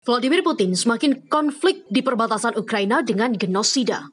Vladimir Putin semakin konflik di perbatasan Ukraina dengan genosida.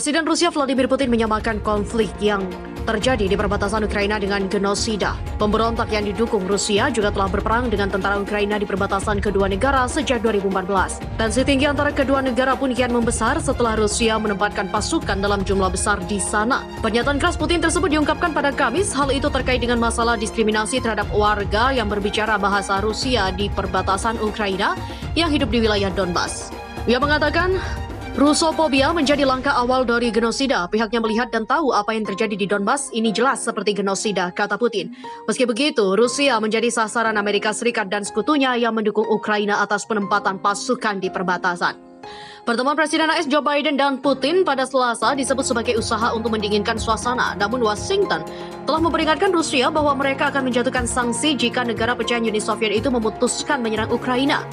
Presiden Rusia Vladimir Putin menyamakan konflik yang terjadi di perbatasan Ukraina dengan genosida. Pemberontak yang didukung Rusia juga telah berperang dengan tentara Ukraina di perbatasan kedua negara sejak 2014. Tensi tinggi antara kedua negara pun kian membesar setelah Rusia menempatkan pasukan dalam jumlah besar di sana. Pernyataan keras Putin tersebut diungkapkan pada Kamis. Hal itu terkait dengan masalah diskriminasi terhadap warga yang berbicara bahasa Rusia di perbatasan Ukraina yang hidup di wilayah Donbas. Ia mengatakan, Rusofobia menjadi langkah awal dari genosida. Pihaknya melihat dan tahu apa yang terjadi di Donbas ini jelas seperti genosida, kata Putin. Meski begitu, Rusia menjadi sasaran Amerika Serikat dan sekutunya yang mendukung Ukraina atas penempatan pasukan di perbatasan. Pertemuan Presiden AS Joe Biden dan Putin pada Selasa disebut sebagai usaha untuk mendinginkan suasana. Namun Washington telah memperingatkan Rusia bahwa mereka akan menjatuhkan sanksi jika negara pecahan Uni Soviet itu memutuskan menyerang Ukraina.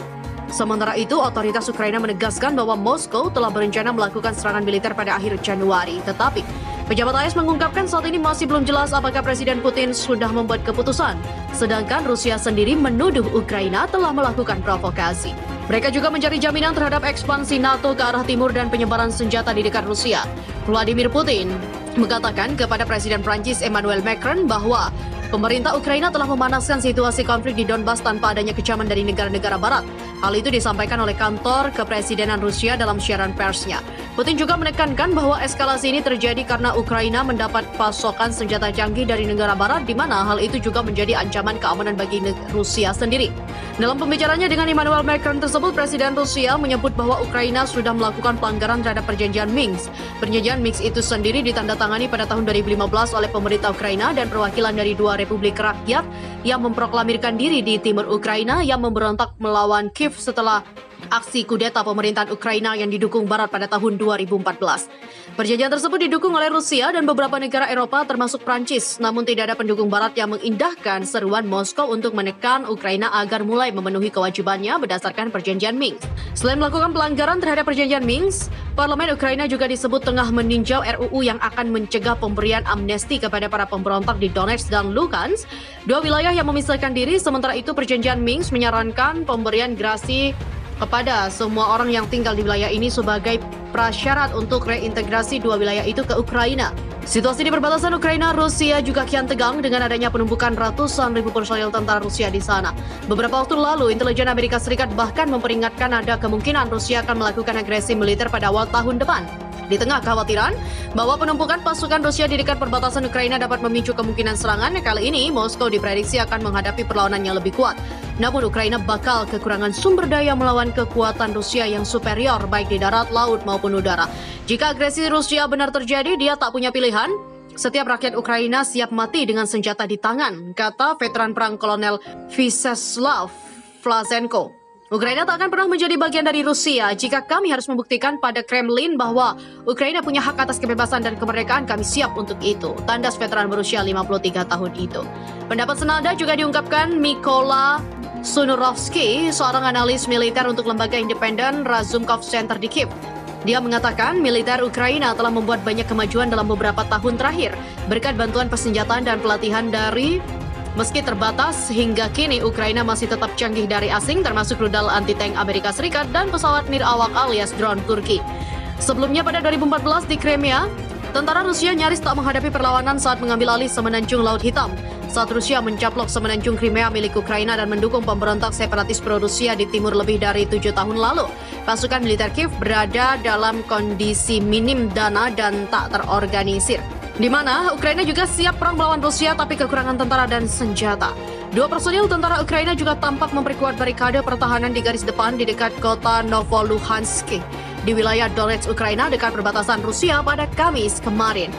Sementara itu, otoritas Ukraina menegaskan bahwa Moskow telah berencana melakukan serangan militer pada akhir Januari. Tetapi, pejabat AS mengungkapkan saat ini masih belum jelas apakah Presiden Putin sudah membuat keputusan. Sedangkan Rusia sendiri menuduh Ukraina telah melakukan provokasi. Mereka juga mencari jaminan terhadap ekspansi NATO ke arah timur dan penyebaran senjata di dekat Rusia. Vladimir Putin mengatakan kepada Presiden Prancis Emmanuel Macron bahwa pemerintah Ukraina telah memanaskan situasi konflik di Donbas tanpa adanya kecaman dari negara-negara barat. Hal itu disampaikan oleh kantor kepresidenan Rusia dalam siaran persnya. Putin juga menekankan bahwa eskalasi ini terjadi karena Ukraina mendapat pasokan senjata canggih dari negara barat, di mana hal itu juga menjadi ancaman keamanan bagi Rusia sendiri. Dalam pembicaranya dengan Emmanuel Macron tersebut, Presiden Rusia menyebut bahwa Ukraina sudah melakukan pelanggaran terhadap perjanjian Minsk. Perjanjian Minsk itu sendiri ditandatangani pada tahun 2015 oleh pemerintah Ukraina dan perwakilan dari dua republik rakyat yang memproklamirkan diri di timur Ukraina yang memberontak melawan Kiev setelah aksi kudeta pemerintahan Ukraina yang didukung Barat pada tahun 2014. Perjanjian tersebut didukung oleh Rusia dan beberapa negara Eropa termasuk Prancis, namun tidak ada pendukung Barat yang mengindahkan seruan Moskow untuk menekan Ukraina agar mulai memenuhi kewajibannya berdasarkan perjanjian Minsk. Selain melakukan pelanggaran terhadap perjanjian Minsk, Parlemen Ukraina juga disebut tengah meninjau RUU yang akan mencegah pemberian amnesti kepada para pemberontak di Donetsk dan Luhansk, dua wilayah yang memisahkan diri. Sementara itu, perjanjian Minsk menyarankan pemberian gerasi kepada semua orang yang tinggal di wilayah ini sebagai prasyarat untuk reintegrasi dua wilayah itu ke Ukraina. Situasi di perbatasan Ukraina-Rusia juga kian tegang dengan adanya penumpukan ratusan ribu personil tentara Rusia di sana. Beberapa waktu lalu, intelijen Amerika Serikat bahkan memperingatkan ada kemungkinan Rusia akan melakukan agresi militer pada awal tahun depan. Di tengah kekhawatiran bahwa penumpukan pasukan Rusia di dekat perbatasan Ukraina dapat memicu kemungkinan serangan, kali ini Moskow diprediksi akan menghadapi perlawanan yang lebih kuat. Namun Ukraina bakal kekurangan sumber daya melawan kekuatan Rusia yang superior baik di darat, laut maupun udara. Jika agresi Rusia benar terjadi, dia tak punya pilihan. Setiap rakyat Ukraina siap mati dengan senjata di tangan, kata veteran perang Kolonel Vyacheslav Vlasenko. Ukraina tak akan pernah menjadi bagian dari Rusia. Jika kami harus membuktikan pada Kremlin bahwa Ukraina punya hak atas kebebasan dan kemerdekaan, kami siap untuk itu, tandas veteran berusia 53 tahun itu. Pendapat senada juga diungkapkan Mykola Sunurovsky, seorang analis militer untuk lembaga independen Razumkov Center di Kiev. Dia mengatakan militer Ukraina telah membuat banyak kemajuan dalam beberapa tahun terakhir berkat bantuan persenjataan dan pelatihan dari meski terbatas, hingga kini Ukraina masih tetap canggih dari asing, termasuk rudal anti-tank Amerika Serikat dan pesawat nirawak alias drone Turki. Sebelumnya pada 2014 di Crimea, tentara Rusia nyaris tak menghadapi perlawanan saat mengambil alih semenanjung Laut Hitam. Saat Rusia mencaplok semenanjung Crimea milik Ukraina dan mendukung pemberontak separatis pro-Rusia di timur lebih dari 7 tahun lalu, pasukan militer Kiev berada dalam kondisi minim dana dan tak terorganisir, di mana Ukraina juga siap perang melawan Rusia tapi kekurangan tentara dan senjata. Dua personil tentara Ukraina juga tampak memperkuat barikade pertahanan di garis depan di dekat kota Novoluhansk. di wilayah Donetsk, Ukraina dekat perbatasan Rusia pada Kamis kemarin.